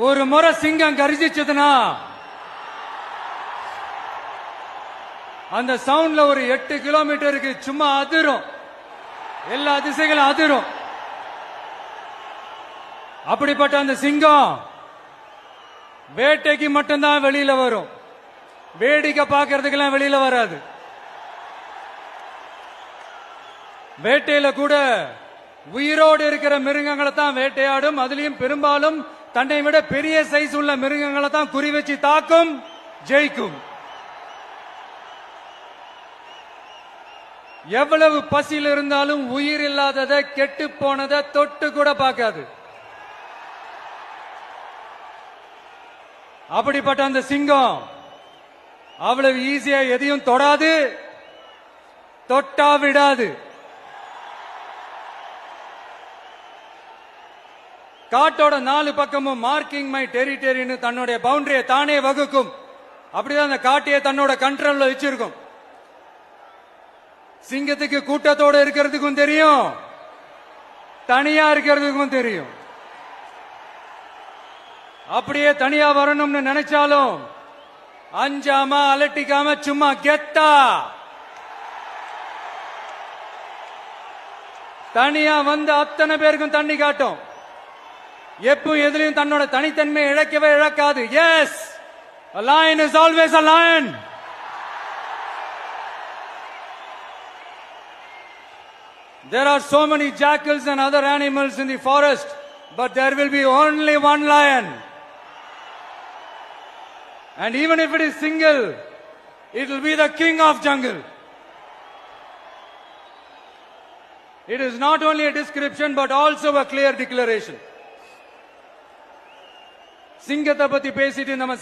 ஒரு முறை சிங்கம் கர்ஜிச்சதுன்னா அந்த சவுண்ட்ல ஒரு 8 கிலோமீட்டருக்கு சும்மா அதிரும், எல்லா திசைகளும் அதிரும். அப்படிப்பட்ட அந்த சிங்கம் வேட்டைக்கு மட்டும்தான் வெளியில வரும், வேடிக்கை பார்க்கறதுக்கெல்லாம் வெளியில வராது. வேட்டையில கூட உயிரோடு இருக்கிற மிருகங்களை தான் வேட்டையாடும். அதுலயும் பெரும்பாலும் தன்னை விட பெரிய சைஸ் உள்ள மிருகங்களை தான் குறி வச்சு தாக்கும், ஜெயிக்கும். எவ்வளவு பசியில் இருந்தாலும் உயிர் இல்லாததை, கெட்டு போனதை தொட்டு கூட பார்க்காது. அப்படிப்பட்ட அந்த சிங்கம் அவ்வளவு ஈஸியா எதையும் தொடாது, தொட்டா விடாது. காட்டோட 4 பக்கமும் மார்க்கிங் மை டெரிட்டரின்னு தன்னுடைய பவுண்டரியை தானே வகுக்கும். அப்படிதான் அந்த காட்டையே தன்னோட கண்ட்ரோல்ல வச்சிருக்கும். சிங்கத்துக்கு கூட்டத்தோட இருக்கிறதுக்கும் தெரியும், தனியா இருக்கிறதுக்கும் தெரியும். அப்படியே தனியா வரணும்னு நினைச்சாலும் அஞ்சாம அலட்டிக்காம சும்மா கெத்தா தனியா வந்து அத்தனை பேருக்கும் தண்ணி காட்டும். எப்பவும் எதுலயும் தன்னோட தனித்தன்மை இழக்கவே இழக்காது. Yes, a lion is always a lion. There are so many jackals and other animals in the forest, but there will be only one lion. And even if it is single, it will be the king of jungle. It is not only a description but also a clear declaration. சிங்கத்தை பத்தி பேசிட்டு நம்ம